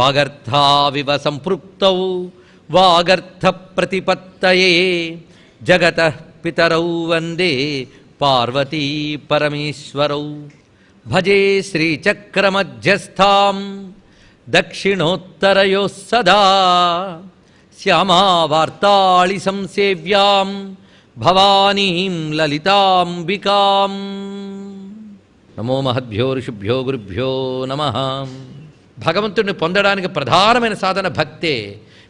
వాగర్థావివ సంపృక్తౌ వాగర్థ ప్రతిపత్తయే జగతః పితరౌ వందే పార్వతీ పరమేశ్వరౌ. భజే శ్రీచక్రమధ్యస్థాం దక్షిణోత్తరయోః సదా శ్యామావార్తాళి సంసేవ్యాం భవానీం లలితాంబికాం. నమో మహద్భ్యో ఋషిభ్యో గురుభ్యో నమః. భగవంతుడిని పొందడానికి ప్రధానమైన సాధన భక్తే.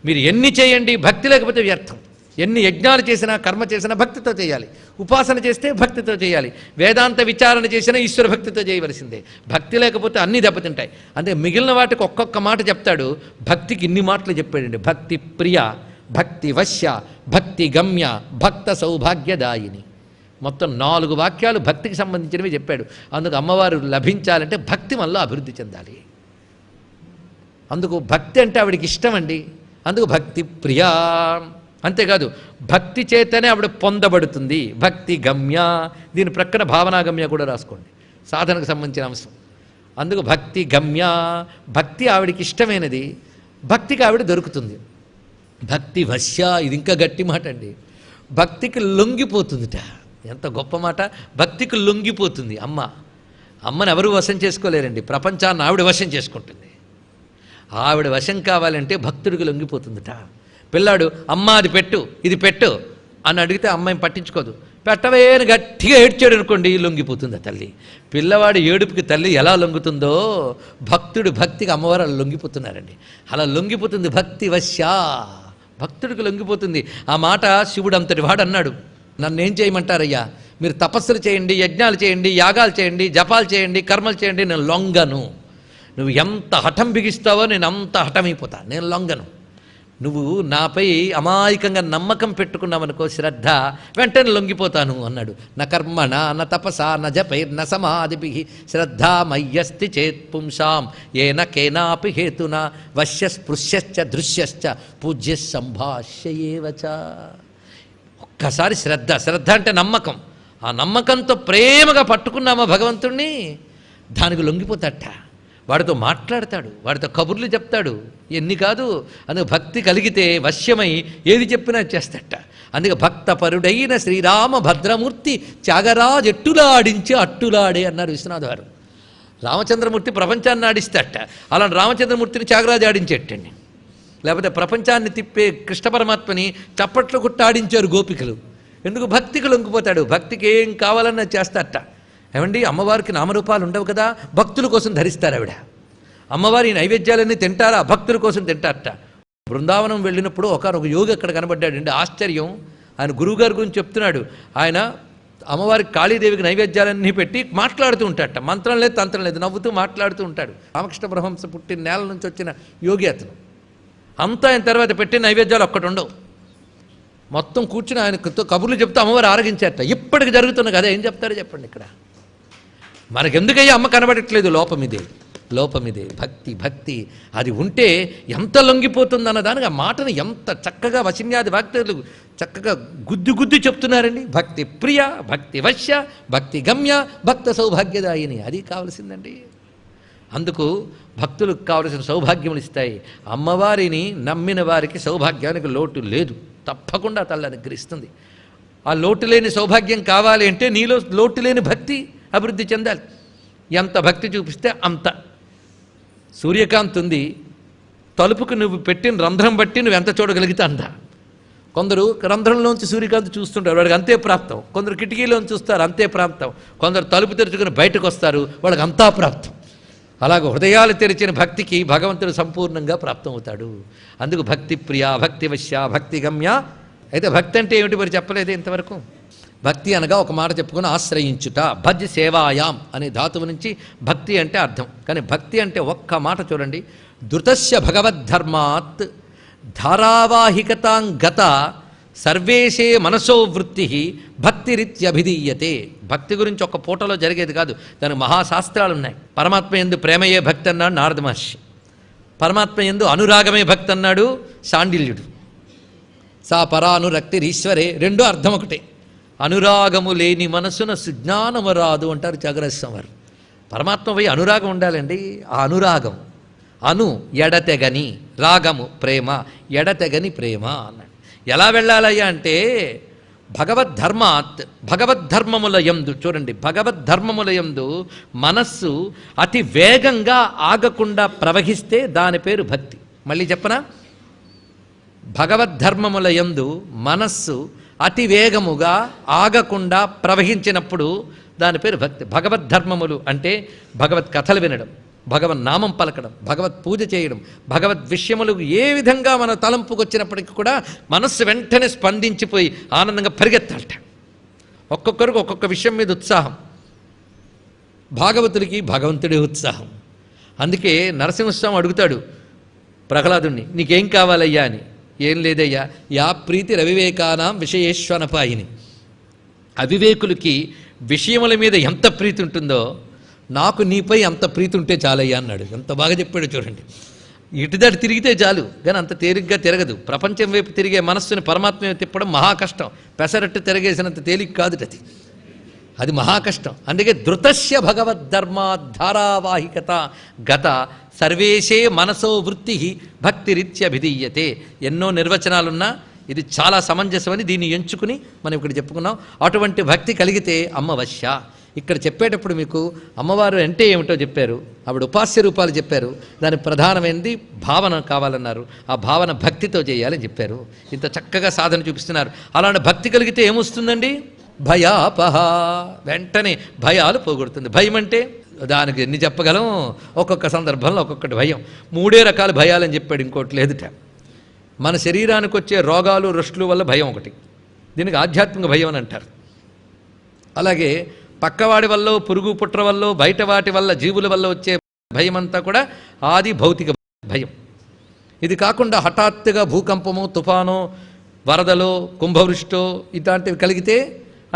మీరు ఎన్ని చేయండి, భక్తి లేకపోతే వ్యర్థం. ఎన్ని యజ్ఞాలు చేసినా కర్మ చేసినా భక్తితో చేయాలి. ఉపాసన చేస్తే భక్తితో చేయాలి. వేదాంత విచారణ చేసినా ఈశ్వర భక్తితో చేయవలసిందే. భక్తి లేకపోతే అన్నీ దెబ్బతింటాయి. అంటే మిగిలిన వాటికి ఒక్కొక్క మాట చెప్తాడు, భక్తికి ఇన్ని మాటలు చెప్పాడండి. భక్తి ప్రియ, భక్తి వశ్య, భక్తి గమ్య, భక్త సౌభాగ్యదాయిని. మొత్తం 4 వాక్యాలు భక్తికి సంబంధించినవి చెప్పాడు. అందుకు అమ్మవారు లభించాలంటే భక్తి వల్ల అభివృద్ధి చెందాలి. అందుకు భక్తి అంటే ఆవిడికి ఇష్టం అండి. అందుకు భక్తి ప్రియా. అంతేకాదు భక్తి చేతనే ఆవిడ పొందబడుతుంది. భక్తి గమ్య, దీని ప్రక్కన భావనాగమ్య కూడా రాసుకోండి, సాధనకు సంబంధించిన అంశం. అందుకు భక్తి గమ్య, భక్తి ఆవిడికి ఇష్టమైనది, భక్తికి ఆవిడ దొరుకుతుంది. భక్తి వశ్య, ఇది ఇంకా గట్టి మాట అండి. భక్తికి లొంగిపోతుందిట. ఎంత గొప్ప మాట. భక్తికి లొంగిపోతుంది అమ్మ. అమ్మని ఎవరు వశం చేసుకోలేరండి. ప్రపంచాన్ని ఆవిడ వశం చేసుకుంటుంది. ఆవిడ వశం కావాలంటే భక్తుడికి లొంగిపోతుందిట. పిల్లాడు అమ్మ అది పెట్టు, ఇది పెట్టు అని అడిగితే అమ్మాయిని పట్టించుకోదు. పెట్టవే అని గట్టిగా ఏడ్చాడు అనుకోండి, లొంగిపోతుంది ఆ తల్లి. పిల్లవాడి ఏడుపుకి తల్లి ఎలా లొంగుతుందో భక్తుడు భక్తికి అమ్మవారు అలా లొంగిపోతున్నారండి. అలా లొంగిపోతుంది భక్తి వశ్యా. భక్తుడికి లొంగిపోతుంది. ఆ మాట శివుడు అంతటి వాడు అన్నాడు, నన్నేం చేయమంటారయ్యా, మీరు తపస్సులు చేయండి, యజ్ఞాలు చేయండి, యాగాలు చేయండి, జపాలు చేయండి, కర్మలు చేయండి, నేను లొంగను. నువ్వు ఎంత హఠం బిగిస్తావో నేను అంత హఠమైపోతా, నేను లొంగను. నువ్వు నాపై అమాయకంగా నమ్మకం పెట్టుకున్నావనుకో, శ్రద్ధ, వెంటనే లొంగిపోతాను అన్నాడు. న కర్మణ న తపస న జపైర్న సమాధిభి శ్రద్ధా మయ్యస్తి చేత్ పుంసాం ఏన కేనాపి హేతున వశ్య స్పృశ్యశ్చ దృశ్యశ్చ పూజ్య సంభాష్యేవచ. ఒక్కసారి శ్రద్ధ, శ్రద్ధ అంటే నమ్మకం. ఆ నమ్మకంతో ప్రేమగా పట్టుకున్నామా భగవంతుణ్ణి, దానికి లొంగిపోతాట. వాడితో మాట్లాడతాడు, వాడితో కబుర్లు చెప్తాడు. ఎన్ని కాదు. అందుకు భక్తి కలిగితే వశ్యమై ఏది చెప్పినా చేస్తట. అందుకే భక్తపరుడైన శ్రీరామ భద్రమూర్తి త్యాగరాజెట్టులాడించి అట్టులాడే అన్నారు విశ్వనాథ వారు. రామచంద్రమూర్తి ప్రపంచాన్ని ఆడిస్తట. అలాంటి రామచంద్రమూర్తిని త్యాగరాజు ఆడించేటండి. లేకపోతే ప్రపంచాన్ని తిప్పే కృష్ణ పరమాత్మని చప్పట్లు కుట్టాడించారు గోపికలు. ఎందుకు? భక్తికి లొంగిపోతాడు. భక్తికి ఏం కావాలన్నా చేస్తారట. ఏమండి, అమ్మవారికి నామరూపాలు ఉండవు కదా, భక్తుల కోసం ధరిస్తారు ఆవిడ. అమ్మవారి నైవేద్యాలన్నీ తింటారా, భక్తుల కోసం తింటారట. బృందావనం వెళ్ళినప్పుడు ఒక యోగి అక్కడ కనబడ్డాడండి. ఆశ్చర్యం. ఆయన గురువుగారి గురించి చెప్తున్నాడు. ఆయన అమ్మవారికి కాళీదేవికి నైవేద్యాలన్నీ పెట్టి మాట్లాడుతూ ఉంటాడట. మంత్రం లేదు, తంత్రం లేదు, నవ్వుతూ మాట్లాడుతూ ఉంటాడు. రామకృష్ణ పరమహంస పుట్టిన నేల నుంచి వచ్చిన యోగి అతను. అంతా ఆయన తర్వాత పెట్టిన నైవేద్యాలు ఒక్కటి ఉండవు. మొత్తం కూర్చుని ఆయనతో కబుర్లు చెప్తూ అమ్మవారు ఆరగించారట. ఇప్పటికి జరుగుతున్న కదా, ఏం చెప్తారో చెప్పండి. ఇక్కడ మనకెందుకయ్యా అమ్మ కనబడట్లేదు? లోపమిదే, లోపమిదే. భక్తి, భక్తి అది ఉంటే ఎంత లొంగిపోతుందన్న దానికి ఆ మాటను ఎంత చక్కగా వశిన్యాది భక్తులు చక్కగా గుద్ది చెప్తున్నారండి. భక్తి ప్రియ, భక్తి వశ్య, భక్తి గమ్య, భక్త సౌభాగ్యదాయిని. అది కావలసిందండి. అందుకు భక్తులకు కావలసిన సౌభాగ్యములు ఇస్తాయి. అమ్మవారిని నమ్మిన వారికి సౌభాగ్యానికి లోటు లేదు. తప్పకుండా తల్లి అనుగ్రహిస్తుంది. ఆ లోటు లేని సౌభాగ్యం కావాలి అంటే నీలో లోటు లేని భక్తి అభివృద్ధి చెందాలి. ఎంత భక్తి చూపిస్తే అంత. సూర్యకాంతి ఉంది, తలుపుకు నువ్వు పెట్టిన రంధ్రం బట్టి నువ్వు ఎంత చూడగలిగితే అంత. కొందరు రంధ్రంలోంచి సూర్యకాంతి చూస్తుంటారు, వాడికి అంతే ప్రాప్తం. కొందరు కిటికీలోంచి చూస్తారు, అంతే ప్రాప్తం. కొందరు తలుపు తెరుచుకుని బయటకు వస్తారు, వాళ్ళకి అంతా ప్రాప్తం. అలాగ హృదయాలు తెరిచిన భక్తికి భగవంతుడు సంపూర్ణంగా ప్రాప్తమవుతాడు. అందుకు భక్తి ప్రియ, భక్తి వశ్య, భక్తి గమ్య. అయితే భక్తి అంటే ఏమిటి మరి చెప్పలేదు ఇంతవరకు. భక్తి అనగా ఒక మాట చెప్పుకుని ఆశ్రయించుట. భజ్ సేవాయాం అనే ధాతువు నుంచి భక్తి అంటే అర్థం. కానీ భక్తి అంటే ఒక్క మాట చూడండి. ధృతస్య భగవద్ధర్మాత్ ధారావాహికతాంగత సర్వేషే మనసో వృత్తి భక్తిరిత్యభిధీయతే. భక్తి గురించి ఒక పూటలో జరిగేది కాదు, దానికి మహాశాస్త్రాలు ఉన్నాయి. పరమాత్మ యందు ప్రేమయే భక్తి అన్నాడు నారద మహర్షి. పరమాత్మ యందు అనురాగమే భక్తి అన్నాడు శాండిల్యుడు. సా పరానురక్తిరీశ్వరే, రెండో అర్థం ఒకటే. అనురాగము లేని మనసున సుజ్ఞానము రాదు అంటారు త్యాగరాజస్వామి వారు. పరమాత్మపై అనురాగం ఉండాలండి. ఆ అనురాగం అను ఎడతెగని, రాగము ప్రేమ, ఎడతెగని ప్రేమ అన్నాడు. ఎలా వెళ్ళాలయ్యా అంటే భగవద్ధర్మముల యందు, చూడండి, భగవద్ధర్మముల యందు మనస్సు అతి వేగంగా ఆగకుండా ప్రవహిస్తే దాని పేరు భక్తి. మళ్ళీ చెప్పనా? భగవద్ధర్మముల యందు మనస్సు అతి వేగముగా ఆగకుండా ప్రవహించినప్పుడు దాని పేరు భక్తి. భగవద్ధర్మములు అంటే భగవత్ కథలు వినడం, భగవన్ నామం పలకడం, భగవత్ పూజ చేయడం, భగవద్ విషయములు ఏ విధంగా మన తలంపుకు వచ్చినప్పటికీ కూడా మనస్సు వెంటనే స్పందించిపోయి ఆనందంగా పరిగెత్తాలట. ఒక్కొక్కరికి ఒక్కొక్క విషయం మీద ఉత్సాహం. భాగవతుడికి భగవంతుడే ఉత్సాహం. అందుకే నరసింహస్వామి అడుగుతాడు ప్రహ్లాదుణ్ణి, నీకేం కావాలయ్యా అని. ఏం లేదయ్యా, యా ప్రీతి రవివేకానాం విషయేశ్వనపాయిని. అవివేకులకి విషయముల మీద ఎంత ప్రీతి ఉంటుందో నాకు నీపై అంత ప్రీతి ఉంటే చాలయ్యా అన్నాడు. ఎంత బాగా చెప్పాడు చూడండి. ఇటుదాటి తిరిగితే చాలు, కానీ అంత తేలిగ్గా తిరగదు. ప్రపంచం వైపు తిరిగే మనస్సుని పరమాత్మ తిప్పడం మహా కష్టం. పెసరట్టు తిరగేసినంత తేలిక కాదు అది, అది మహా కష్టం. అందుకే ధృతస్య భగవద్ధర్మాధారావాహికత గత సర్వేశే మనసో వృత్తి భక్తిరిత్యభిధీయతే. ఎన్నో నిర్వచనాలున్నా ఇది చాలా సమంజసమని దీన్ని ఎంచుకుని మనం ఇక్కడ చెప్పుకున్నాం. అటువంటి భక్తి కలిగితే అమ్మ వశ్య. ఇక్కడ చెప్పేటప్పుడు మీకు అమ్మవారు అంటే ఏమిటో చెప్పారు, ఆవిడ ఉపాస్య రూపాలు చెప్పారు. దాని ప్రధానమైనది భావన కావాలన్నారు. ఆ భావన భక్తితో చేయాలని చెప్పారు. ఇంత చక్కగా సాధన చూపిస్తున్నారు. అలాంటి భక్తి కలిగితే ఏమొస్తుందండి? భయాపహ. వెంటనే భయాలు పోగొడుతుంది. భయం అంటే దానికి ఎన్ని చెప్పగలం? ఒక్కొక్క సందర్భంలో ఒక్కొక్కటి భయం. 3 రకాల భయాలని చెప్పాడు, ఇంకోటి లేదుట. మన శరీరానికి వచ్చే రోగాలు రష్టుల వల్ల భయం ఒకటి, దీనికి ఆధ్యాత్మిక భయం అని అంటారు. అలాగే పక్కవాడి వల్ల, పురుగు పుట్ర వల్ల, బయట వాటి వల్ల, జీవుల వల్ల వచ్చే భయం అంతా కూడా ఆది భౌతిక భయం. ఇది కాకుండా హఠాత్తుగా భూకంపము, తుఫానో, వరదలో, కుంభవృష్టో ఇలాంటివి కలిగితే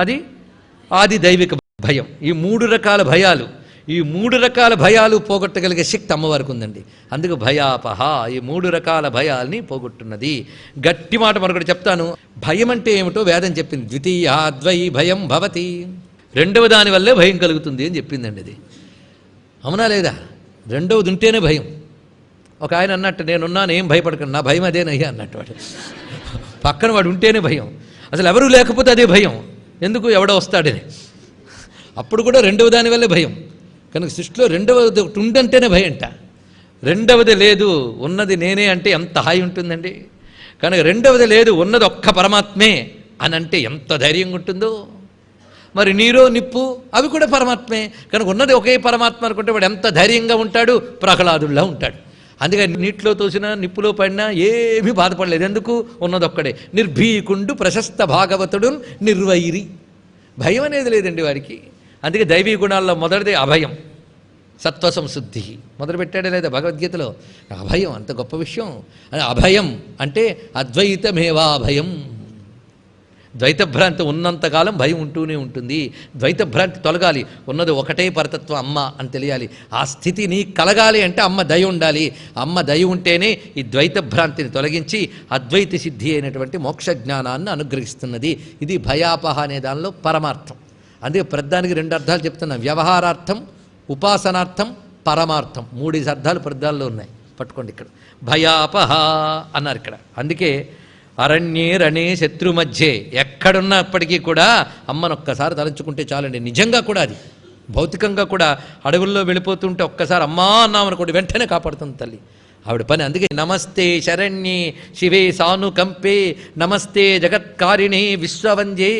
అది ఆది దైవిక భయం. ఈ 3 రకాల భయాలు, ఈ 3 రకాల భయాలు పోగొట్టగలిగే శక్తి అమ్మవారికి ఉందండి. అందుకు భయాపహ, ఈ 3 రకాల భయాల్ని పోగొట్టున్నది. గట్టి మాట మరొకటి చెప్తాను. భయం అంటే ఏమిటో వేదం చెప్పింది. ద్వితీయాద్వై భయం భవతి. రెండవ దాని వల్లే భయం కలుగుతుంది అని చెప్పిందండి. అది అవునా లేదా? రెండవది ఉంటేనే భయం. ఒక ఆయన అన్నట్టు, నేనున్నాను, ఏం భయపడకండి, నా భయం అదేనయ్యా అన్నట్టు. వాడు పక్కన వాడు ఉంటేనే భయం. అసలు ఎవరూ లేకపోతే అదే భయం. ఎందుకు? ఎవడో వస్తాడని. అప్పుడు కూడా రెండవ దాని వల్లే భయం. కనుక సృష్టిలో రెండవది ఒకటి ఉండంటేనే భయంట. రెండవది లేదు, ఉన్నది నేనే అంటే ఎంత హాయి ఉంటుందండి. కనుక రెండవది లేదు, ఉన్నది ఒక్క పరమాత్మే అని అంటే ఎంత ధైర్యంగా ఉంటుందో. మరి నీరో నిప్పు అవి కూడా పరమాత్మే. కనుక ఉన్నది ఒకే పరమాత్మ అనుకుంటే వాడు ఎంత ధైర్యంగా ఉంటాడు? ప్రహ్లాదుల్లా ఉంటాడు. అందుకని నీటిలో తోసినా, నిప్పులో పడినా ఏమీ బాధపడలేదు. ఎందుకు? ఉన్నదొక్కడే. నిర్భీకుండు ప్రశస్త భాగవతుడు నిర్వైరి. భయం అనేది లేదండి వారికి. అందుకే దైవీ గుణాల్లో మొదటిదే అభయం, సత్వ సంశుద్ధి. మొదలుపెట్టాడే లేదా భగవద్గీతలో? అభయం అంత గొప్ప విషయం. అభయం అంటే అద్వైతమేవా భయం. ద్వైతభ్రాంతి ఉన్నంతకాలం భయం ఉంటూనే ఉంటుంది. ద్వైతభ్రాంతి తొలగాలి. ఉన్నది ఒకటే పరతత్వం అమ్మ అని తెలియాలి. ఆ స్థితి నీ కలగాలి అంటే అమ్మ దయ ఉండాలి. అమ్మ దయ ఉంటేనే ఈ ద్వైతభ్రాంతిని తొలగించి అద్వైత సిద్ధి అయినటువంటి మోక్ష జ్ఞానాన్ని అనుగ్రహిస్తున్నది. ఇది భయాపహ అనే దానిలో పరమార్థం. అందుకే ప్రద్దానికి 2 అర్థాలు చెప్తున్నాం. వ్యవహారార్థం, ఉపాసనార్థం, పరమార్థం. 3 అర్థాలు ప్రద్దాల్లో ఉన్నాయి. పట్టుకోండి. ఇక్కడ భయాపహ అన్నారు ఇక్కడ. అందుకే అరణ్యే రణే శత్రు మధ్యే ఎక్కడున్నప్పటికీ కూడా అమ్మను ఒక్కసారి తలంచుకుంటే చాలండి. నిజంగా కూడా అది భౌతికంగా కూడా అడవుల్లో వెళ్ళిపోతుంటే ఒక్కసారి అమ్మా అన్నామనుకోండి, వెంటనే కాపాడుతుంది తల్లి. ఆవిడ పని. అందుకే నమస్తే శరణ్యే శివే సానుకంపే, నమస్తే జగత్కారిణే విశ్వవంద్యే,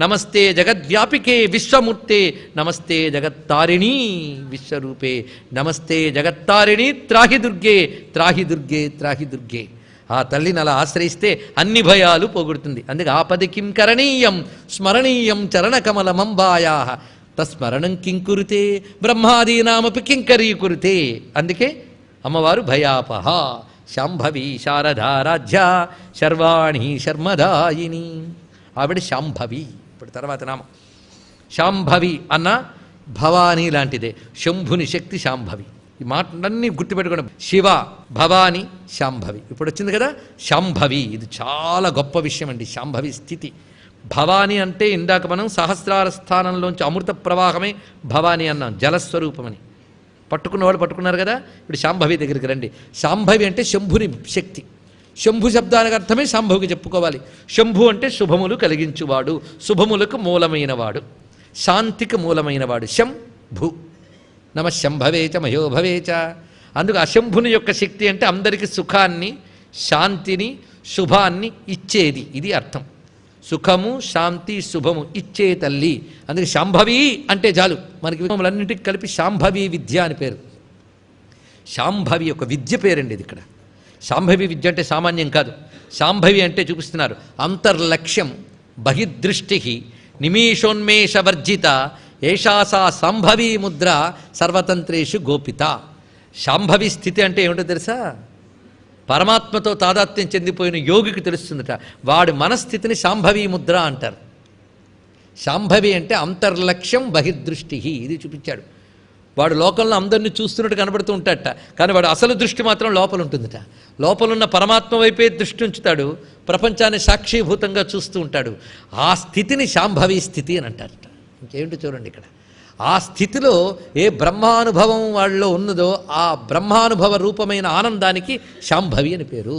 నమస్తే జగద్వ్యాపికే విశ్వమూర్తే, నమస్తే జగత్తారిణీ విశ్వరూపే, నమస్తే జగత్తారిణీ త్రాహి దుర్గే, త్రాహి దుర్గే, త్రాహి దుర్గే. ఆ తల్లిని అలా ఆశ్రయిస్తే అన్ని భయాలు పోగొడుతుంది. అందుకే ఆపది కిం కరణీయం స్మరణీయం చరణకమలమంబాయా తస్మరణం కింకురుతే బ్రహ్మాదీనామపి కింకరీకురుతే. అందుకే అమ్మవారు భయాపహ. శాంభవి శారదారాధ్య శర్వాణి శర్మదాయిని. ఆవిడ శాంభవి. ఇప్పుడు తర్వాత నామం శాంభవి అన్న భవానీ లాంటిదే. శంభుని శక్తి శాంభవి. ఈ మాటలన్నీ గుర్తుపెట్టుకోండి. శివ, భవాని, శాంభవి. ఇప్పుడు వచ్చింది కదా శాంభవి. ఇది చాలా గొప్ప విషయం అండి, శాంభవి స్థితి. భవాని అంటే ఇందాక మనం సహస్రార స్థానంలోంచి అమృత ప్రవాహమే భవాని అన్నాం, జలస్వరూపమని. పట్టుకున్న వాళ్ళు పట్టుకున్నారు కదా. ఇప్పుడు శాంభవి దగ్గరికి రండి. శాంభవి అంటే శంభుని శక్తి. శంభు శబ్దానికి అర్థమే శాంభవికి చెప్పుకోవాలి. శంభు అంటే శుభములు కలిగించువాడు, శుభములకు మూలమైనవాడు, శాంతికి మూలమైనవాడు. శంభు నమ శంభవేచ మయోభవేచ. అందుకు అశంభుని యొక్క శక్తి అంటే అందరికీ సుఖాన్ని, శాంతిని, శుభాన్ని ఇచ్చేది. ఇది అర్థం. సుఖము, శాంతి, శుభము ఇచ్చే తల్లి. అందుకే శాంభవి అంటే చాలు మనకి విషయములన్నింటికి కలిపి శాంభవి విద్య అని పేరు. శాంభవి ఒక విద్య పేరండి ఇది. ఇక్కడ శాంభవి విద్య అంటే సామాన్యం కాదు. శాంభవి అంటే చూపిస్తున్నారు అంతర్లక్ష్యం బహిర్దృష్టి నిమీషోన్మేషవర్జిత ఏషాసా శాంభవి ముద్ర సర్వతంత్రేషు గోపిత. శాంభవి స్థితి అంటే ఏమిటో తెలుసా? పరమాత్మతో తాదాత్మ్యం చెందిపోయిన యోగికి తెలుస్తుందట. వాడి మనస్థితిని శాంభవి ముద్ర అంటారు. శాంభవి అంటే అంతర్లక్ష్యం బహిర్దృష్టి. ఇది చూపించాడు. వాడు లోకంలో అందరినీ చూస్తున్నట్టు కనబడుతూ ఉంటాడట, కానీ వాడు అసలు దృష్టి మాత్రం లోపల ఉంటుందట. లోపలున్న పరమాత్మ వైపే దృష్టి ఉంచుతాడు, ప్రపంచాన్ని సాక్షిభూతంగా చూస్తూ ఉంటాడు. ఆ స్థితిని శాంభవి స్థితి అని అంటారట. ఇంకేంటో చూడండి ఇక్కడ. ఆ స్థితిలో ఏ బ్రహ్మానుభవం వాళ్ళలో ఉన్నదో ఆ బ్రహ్మానుభవ రూపమైన ఆనందానికి శాంభవి అని పేరు.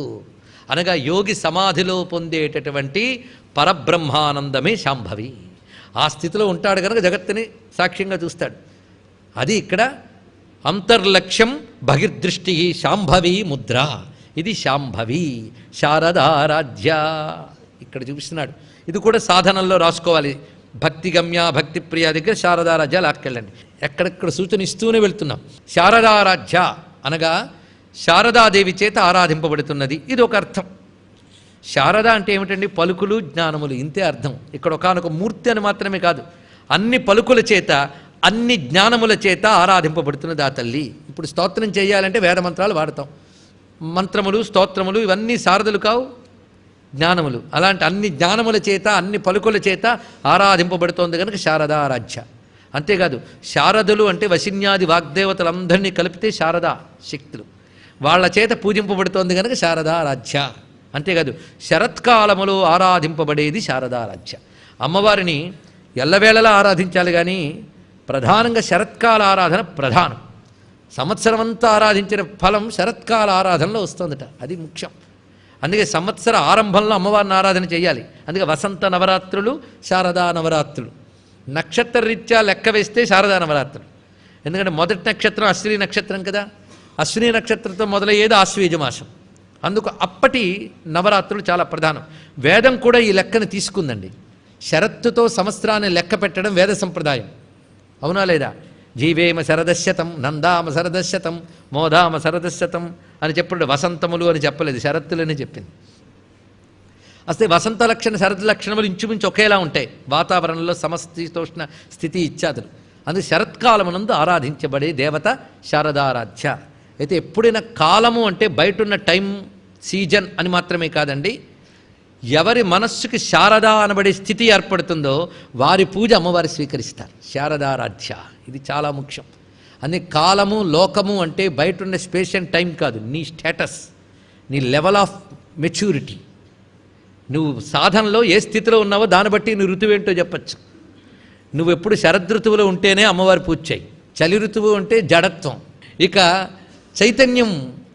అనగా యోగి సమాధిలో పొందేటటువంటి పరబ్రహ్మానందమే శాంభవి. ఆ స్థితిలో ఉంటాడు కనుక జగత్తుని సాక్ష్యంగా చూస్తాడు. అది ఇక్కడ అంతర్లక్ష్యం బహిర్దృష్టి శాంభవి ముద్ర. ఇది శాంభవి శారదారాధ్య ఇక్కడ చూపిస్తున్నాడు. ఇది కూడా సాధనల్లో రాసుకోవాలి. భక్తి గమ్య భక్తి ప్రియ దగ్గర శారదారాధ్య లాక్కెళ్ళండి. ఎక్కడెక్కడ సూచన ఇస్తూనే వెళ్తున్నాం. శారదారాధ్య అనగా శారదాదేవి చేత ఆరాధింపబడుతున్నది. ఇది ఒక అర్థం. శారద అంటే ఏమిటండి? పలుకులు, జ్ఞానములు, ఇంతే అర్థం. ఇక్కడ ఒకానొక మూర్తి అని మాత్రమే కాదు, అన్ని పలుకుల చేత అన్ని జ్ఞానముల చేత ఆరాధింపబడుతున్నది ఆ తల్లి. ఇప్పుడు స్తోత్రం చేయాలంటే వేద మంత్రాలు వాడతాం. మంత్రములు, స్తోత్రములు ఇవన్నీ శారదలు కావు, జ్ఞానములు. అలాంటి అన్ని జ్ఞానముల చేత అన్ని పలుకుల చేత ఆరాధింపబడుతోంది కనుక శారదారాధ్య. అంతేకాదు శారదులు అంటే వశిన్యాది వాగ్దేవతలందరినీ కలిపితే శారదా శక్తులు, వాళ్ళ చేత పూజింపబడుతోంది కనుక శారదారాధ్య. అంతేకాదు శరత్కాలములో ఆరాధింపబడేది శారదారాధ్య. అమ్మవారిని ఎల్లవేళలా ఆరాధించాలి, కానీ ప్రధానంగా శరత్కాల ఆరాధన ప్రధానం. సంవత్సరం అంతా ఆరాధించిన ఫలం శరత్కాల ఆరాధనలో వస్తుందట. అది ముఖ్యం. అందుకే సంవత్సర ఆరంభంలో అమ్మవారిని ఆరాధన చేయాలి. అందుకే వసంత నవరాత్రులు, శారదా నవరాత్రులు. నక్షత్ర రీత్యా లెక్క వేస్తే శారదా నవరాత్రులు. ఎందుకంటే మొదటి నక్షత్రం అశ్విని నక్షత్రం కదా. అశ్విని నక్షత్రంతో మొదలయ్యేది ఆశ్వీజ మాసం. అందుకు అప్పటి నవరాత్రులు చాలా ప్రధానం. వేదం కూడా ఈ లెక్కను తీసుకుందండి. శరత్తుతో సంవత్సరాన్ని లెక్క పెట్టడం వేద సంప్రదాయం. అవునా లేదా? జీవేమ శరదశతం, నందామ శరదశతం, మోదామ శరదశతం అని చెప్పాడు. వసంతములు అని చెప్పలేదు, శరత్తులని చెప్పింది. అసలు వసంత లక్షణ శరద్ లక్షణములు ఇంచుమించు ఒకేలా ఉంటాయి. వాతావరణంలో సమశీతోష్ణ స్థితి ఇత్యాదులు. అందుకే శరత్కాలమునందు ఆరాధించబడే దేవత శారదారాధ్య. అయితే ఎప్పుడైనా కాలము అంటే బయటున్న టైం, సీజన్ అని మాత్రమే కాదండి. ఎవరి మనస్సుకి శారద అనబడే స్థితి ఏర్పడుతుందో వారి పూజ అమ్మవారి స్వీకరిస్తారు. శారదారాధ్య ఇది చాలా ముఖ్యం. అందుకే కాలము, లోకము అంటే బయట ఉన్న స్పేస్ అండ్ టైం కాదు, నీ స్టేటస్, నీ లెవెల్ ఆఫ్ మెచ్యూరిటీ. నువ్వు సాధనలో ఏ స్థితిలో ఉన్నావో దాన్ని బట్టి నీ ఋతువు ఏంటో చెప్పచ్చు. నువ్వు ఎప్పుడు శరదృతువులో ఉంటేనే అమ్మవారి పూజ చేయి. చలి ఋతువు అంటే జడత్వం. ఇక చైతన్యం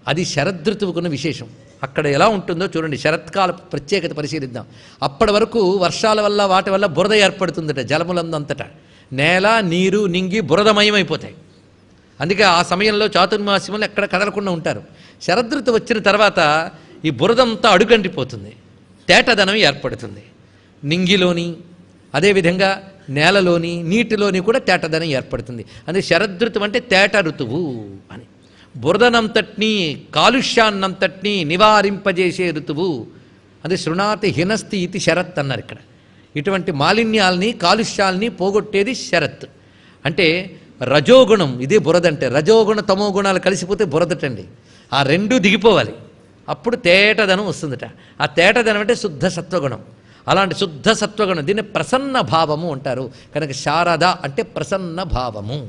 అది శరదృతువుకున్న విశేషం. అక్కడ ఎలా ఉంటుందో చూడండి. శరత్కాల ప్రత్యేకత పరిశీలిద్దాం. అప్పటి వరకు వర్షాల వల్ల వాటి వల్ల బురద ఏర్పడుతుందట. జలములందంతటా నేల, నీరు నింగి బురదమయమైపోతాయి. అందుకే ఆ సమయంలో చాతుర్మాస్యంలో ఎక్కడ కదలకుండా ఉంటారు. శరదృతు వచ్చిన తర్వాత ఈ బురదంతా అడుగంటిపోతుంది, తేటదనం ఏర్పడుతుంది. నింగిలోని అదేవిధంగా నేలలోని నీటిలోని కూడా తేటదనం ఏర్పడుతుంది. అందుకే శరదృతువు అంటే తేట ఋతువు అని. బురదనంతటినీ, కాలుష్యాన్నంతటినీ నివారింపజేసే ఋతువు. అది శృణాతి హినస్తి ఇది శరత్ అన్నారు ఇక్కడ. ఇటువంటి మాలిన్యాల్ని, కాలుష్యాల్ని పోగొట్టేది శరత్. అంటే రజోగుణం, ఇదే బురద అంటే. రజోగుణ తమో గుణాలు కలిసిపోతే బురదటండి. ఆ రెండూ దిగిపోవాలి, అప్పుడు తేటదనం వస్తుందట. ఆ తేటదనం అంటే శుద్ధ సత్వగుణం. అలాంటి శుద్ధ సత్వగుణం, దీన్ని ప్రసన్న భావము అంటారు. కనుక శారద అంటే ప్రసన్న భావము.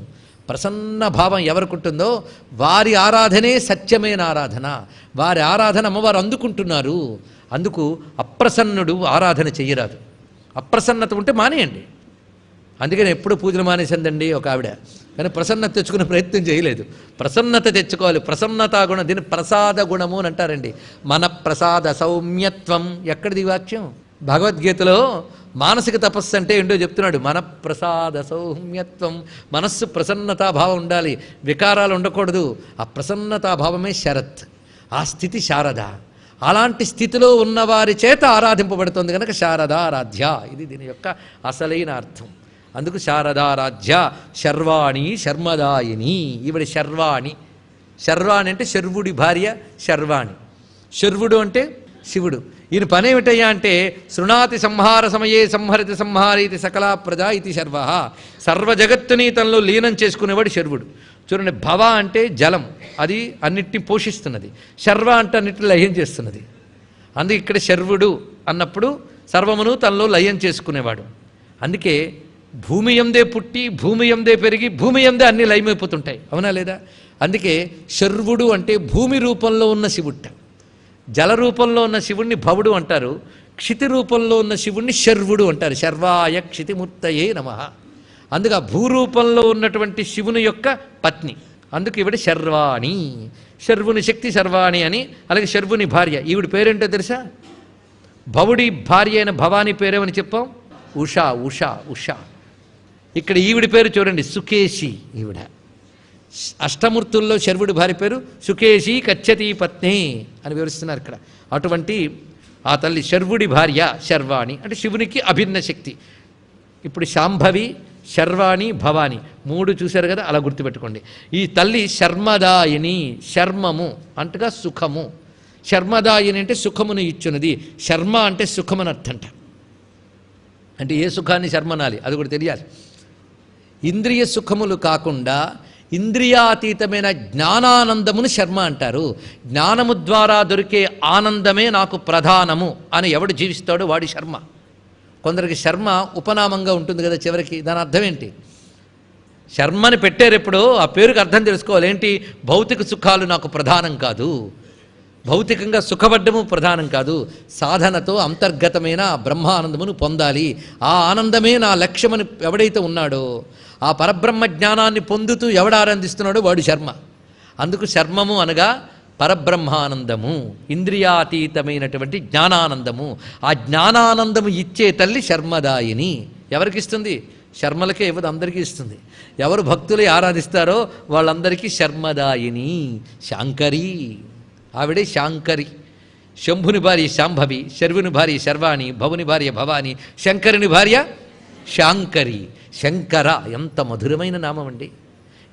ప్రసన్న భావం ఎవరికి ఉంటుందో వారి ఆరాధనే సత్యమైన ఆరాధన. వారి ఆరాధన అమ్మవారు అందుకుంటున్నారు. అందుకు అప్రసన్నుడు ఆరాధన చెయ్యరాదు. అప్రసన్నత ఉంటే మానేయండి. అందుకని ఎప్పుడు పూజలు మానేసిందండి ఒక ఆవిడ. కానీ ప్రసన్నత తెచ్చుకునే ప్రయత్నం చేయలేదు. ప్రసన్నత తెచ్చుకోవాలి. ప్రసన్నతా గుణం, దీన్ని ప్రసాద గుణము అని అంటారండి. మన ప్రసాద సౌమ్యత్వం. ఎక్కడిది వాక్యం? భగవద్గీతలో మానసిక తపస్సు అంటే ఏంటో చెప్తున్నాడు. మన ప్రసాద సౌమ్యత్వం. మనస్సు ప్రసన్నతాభావం ఉండాలి, వికారాలు ఉండకూడదు. ఆ ప్రసన్నతాభావమే శరత్, ఆ స్థితి శారద. అలాంటి స్థితిలో ఉన్నవారి చేత ఆరాధింపబడుతుంది కనుక శారదారాధ్య. ఇది దీని యొక్క అసలైన అర్థం. అందుకు శారదారాధ్య. శర్వాణి శర్మదాయిని. ఈవిడ శర్వాణి. శర్వాణి అంటే శర్వుడి భార్య శర్వాణి. శర్వుడు అంటే శివుడు. ఈయన పని ఏమిటయ్యా అంటే శృణాతి సంహార సమయే సంహరిత సంహారీతి సకలా ప్రజా ఇది శర్వ. సర్వ జగత్తుని తనలో లీనం చేసుకునేవాడు శర్వుడు. చూడండి, భవ అంటే జలం, అది అన్నిటిని పోషిస్తున్నది. శర్వ అంటే అన్నిటిని లయం చేస్తున్నది. అందుకే ఇక్కడ శర్వుడు అన్నప్పుడు సర్వమును తనలో లయం చేసుకునేవాడు. అందుకే భూమి యందే పుట్టి భూమి యందే పెరిగి భూమి యందే అన్ని లయమైపోతుంటాయి, అవునా లేదా? అందుకే శర్వుడు అంటే భూమి రూపంలో ఉన్న శివుట్ట. జల రూపంలో ఉన్న శివుణ్ణి భవుడు అంటారు. క్షితి రూపంలో ఉన్న శివుణ్ణి శర్వుడు అంటారు. శర్వాయ క్షితిమూర్తయే నమః. అందుకు ఆ భూరూపంలో ఉన్నటువంటి శివుని యొక్క పత్ని. అందుకు ఈవిడ శర్వాణి. శర్వుని శక్తి శర్వాణి అని. అలాగే శర్వుని భార్య. ఈవిడ పేరేంటో తెలుసా? భవుడి భార్య అయిన భవాని పేరేమని చెప్పాం? ఉషా. ఉషా ఉషా. ఇక్కడ ఈవిడి పేరు చూడండి, సుకేశి. ఈవిడ అష్టమూర్తుల్లో శర్వుడి భార్య పేరు సుకేశి కచ్చతి పత్ని అని వివరిస్తున్నారు ఇక్కడ. అటువంటి ఆ తల్లి శర్వుడి భార్య శర్వాణి అంటే శివునికి అభిన్న శక్తి. ఇప్పుడు శాంభవి, శర్వాణి, భవాని మూడు చూశారు కదా, అలా గుర్తుపెట్టుకోండి. ఈ తల్లి శర్మదాయిని. శర్మము అంటగా సుఖము. శర్మదాయిని అంటే సుఖమును ఇచ్చున్నది. శర్మ అంటే సుఖమని అర్థంట. అంటే ఏ సుఖాన్ని శర్మనాలి అది కూడా తెలియాలి. ఇంద్రియ సుఖములు కాకుండా ఇంద్రియాతీతమైన జ్ఞానానందమును శర్మ అంటారు. జ్ఞానము ద్వారా దొరికే ఆనందమే నాకు ప్రధానము అని ఎవడు జీవిస్తాడో వాడి శర్మ. కొందరికి శర్మ ఉపనామంగా ఉంటుంది కదా చివరికి. దాని అర్థం ఏంటి? శర్మని పెట్టారు ఎప్పుడో ఆ పేరుకి అర్థం తెలుసుకోవాలి. ఏంటి? భౌతిక సుఖాలు నాకు ప్రధానం కాదు, భౌతికంగా సుఖపడ్డము ప్రధానం కాదు, సాధనతో అంతర్గతమైన బ్రహ్మానందమును పొందాలి, ఆ ఆనందమే నా లక్ష్యమని ఎవడైతే ఉన్నాడో, ఆ పరబ్రహ్మ జ్ఞానాన్ని పొందుతూ ఎవడు ఆనందిస్తున్నాడో వాడు శర్మ. అందుకు శర్మము అనగా పరబ్రహ్మానందము, ఇంద్రియాతీతమైనటువంటి జ్ఞానానందము. ఆ జ్ఞానానందము ఇచ్చే తల్లి శర్మదాయిని. ఎవరికి ఇస్తుంది? శర్మలకే ఇవ్వదు, అందరికీ ఇస్తుంది. ఎవరు భక్తులు ఆరాధిస్తారో వాళ్ళందరికీ శర్మదాయిని. శాంకరి. ఆవిడే శాంకరి. శంభుని భార్య శాంభవి, శర్వుని భార్య శర్వాణి, భవుని భార్య భవాని, శంకరుని భార్య శాంకరి. శంకర ఎంత మధురమైన నామం అండి.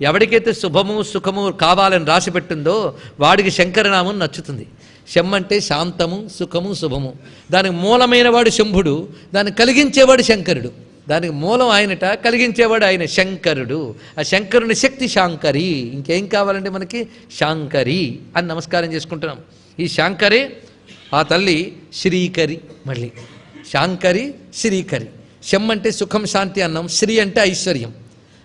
ఎవరికైతే శుభము సుఖము కావాలని రాసి పెట్టిందో వాడికి శంకరనామం నచ్చుతుంది. శం అంటే శాంతము, సుఖము, శుభము. దానికి మూలమైన వాడు శంభుడు, దాన్ని కలిగించేవాడు శంకరుడు. దానికి మూలం ఆయనట, కలిగించేవాడు ఆయన శంకరుడు. ఆ శంకరుని శక్తి శాంకరి. ఇంకేం కావాలంటే మనకి? శాంకరి అని నమస్కారం చేసుకుంటున్నాం. ఈ శాంకరే ఆ తల్లి శ్రీకరి. మళ్ళీ శాంకరి, శ్రీకరి. శం అంటే సుఖం శాంతి అన్నాం, శ్రీ అంటే ఐశ్వర్యం.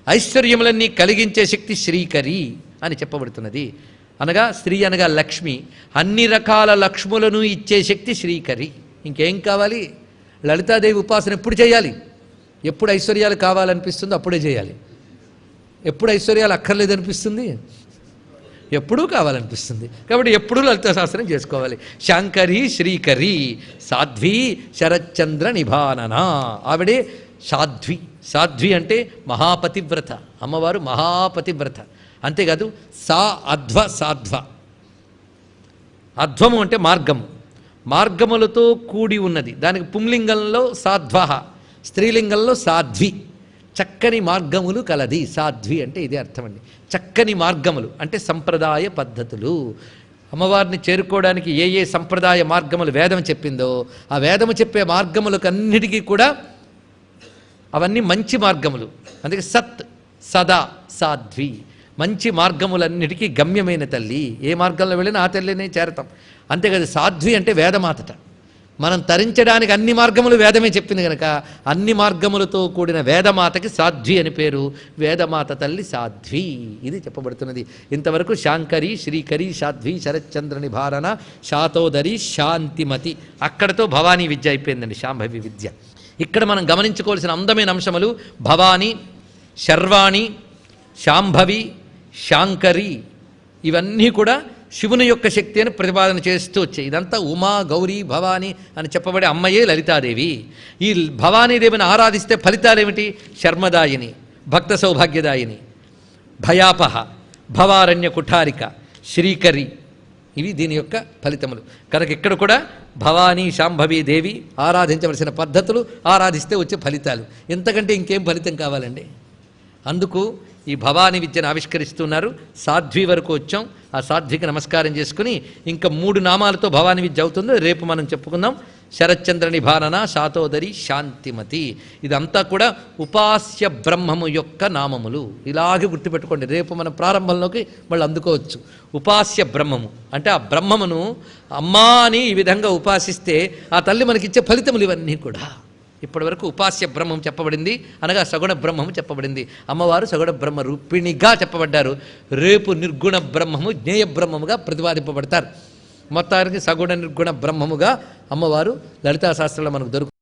ఐశ్వర్యములన్నీ కలిగించే శక్తి శ్రీకరి అని చెప్పబడుతున్నది. అనగా స్త్రీ అనగా లక్ష్మి, అన్ని రకాల లక్ష్ములను ఇచ్చే శక్తి శ్రీకరి. ఇంకేం కావాలి? లలితాదేవి ఉపాసన ఎప్పుడు చేయాలి? ఎప్పుడు ఐశ్వర్యాలు కావాలనిపిస్తుందో అప్పుడే చేయాలి. ఎప్పుడు ఐశ్వర్యాలు అక్కర్లేదనిపిస్తుంది? ఎప్పుడూ కావాలనిపిస్తుంది. కాబట్టి ఎప్పుడూ లలితా శాస్త్రం చేసుకోవాలి. శాంకరి శ్రీకరి సాధ్వి శరచంద్ర నిభానన. ఆవిడే సాధ్వి. సాధ్వి అంటే మహాపతివ్రత. అమ్మవారు మహాపతివ్రత. అంతేకాదు సా అధ్వ సాధ్వ. అధ్వము అంటే మార్గము, మార్గములతో కూడి ఉన్నది. దానికి పుంలింగంలో సాధ్వ, స్త్రీలింగంలో సాధ్వి. చక్కని మార్గములు కలది. సాధ్వి అంటే ఇదే అర్థం అండి. చక్కని మార్గములు అంటే సంప్రదాయ పద్ధతులు. అమ్మవారిని చేరుకోవడానికి ఏ ఏ సంప్రదాయ మార్గములు వేదం చెప్పిందో ఆ వేదము చెప్పే మార్గములకు అన్నిటికీ కూడా అవన్నీ మంచి మార్గములు. అందుకే సత్ సదా సాధ్వి. మంచి మార్గములన్నిటికీ గమ్యమైన తల్లి. ఏ మార్గంలో వెళ్ళినా ఆ తల్లినే చేరతాం. అంతేకాదు సాధ్వి అంటే వేదమాతట. మనం తరించడానికి అన్ని మార్గములు వేదమే చెప్పింది కనుక అన్ని మార్గములతో కూడిన వేదమాతకి సాధ్వి అని పేరు. వేదమాత తల్లి సాధ్వి. ఇది చెప్పబడుతున్నది. ఇంతవరకు శాంకరి, శ్రీకరి, సాధ్వి, శరత్చంద్ర నిభారణ, శాతోదరి, శాంతిమతి. అక్కడతో భవానీ విద్య అయిపోయిందండి, శాంభవి విద్య. ఇక్కడ మనం గమనించుకోవాల్సిన అందమైన అంశములు భవాని, శర్వాణి, శాంభవి, శాంకరి, ఇవన్నీ కూడా శివుని యొక్క శక్తి అని ప్రతిపాదన చేస్తూ వచ్చాయి. ఇదంతా ఉమా, గౌరీ, భవాని అని చెప్పబడే అమ్మయే లలితాదేవి. ఈ భవానీదేవిని ఆరాధిస్తే ఫలితాలేమిటి? శర్మదాయిని, భక్త సౌభాగ్యదాయిని, భయాపహ, భవారణ్య కుఠారిక, శ్రీకరి, ఇవి దీని యొక్క ఫలితములు. కనుక ఇక్కడ కూడా భవానీ, శాంభవి దేవి ఆరాధించవలసిన పద్ధతులు, ఆరాధిస్తే వచ్చే ఫలితాలు. ఎంతకంటే ఇంకేం ఫలితం కావాలండి? అందుకు ఈ భవానీ విద్యను ఆవిష్కరిస్తున్నారు. సాధ్వి వరకు వచ్చాం. ఆ సాధ్వికి నమస్కారం చేసుకుని ఇంకా 3 నామాలతో భవానీ విద్య అవుతుందో రేపు మనం చెప్పుకుందాం. శరత్చంద్ర నిభానన, శాతోదరి, శాంతిమతి, ఇదంతా కూడా ఉపాస్య బ్రహ్మము యొక్క నామములు. ఇలాగే గుర్తుపెట్టుకోండి. రేపు మనం ప్రారంభంలోకి మళ్ళీ అందుకోవచ్చు. ఉపాస్య బ్రహ్మము అంటే ఆ బ్రహ్మమును అమ్మా అని ఈ విధంగా ఉపాసిస్తే ఆ తల్లి మనకిచ్చే ఫలితములు ఇవన్నీ కూడా. ఇప్పటి వరకు ఉపాస్య బ్రహ్మం చెప్పబడింది, అనగా సగుణ బ్రహ్మము చెప్పబడింది. అమ్మవారు సగుణ బ్రహ్మ రూపిణిగా చెప్పబడ్డారు. రేపు నిర్గుణ బ్రహ్మము, జ్ఞేయ బ్రహ్మముగా ప్రతిపాదింపబడతారు. మొత్తానికి సగుణ నిర్గుణ బ్రహ్మముగా అమ్మవారు లలితా శాస్త్రంలో మనకు దొరుకుతుంది.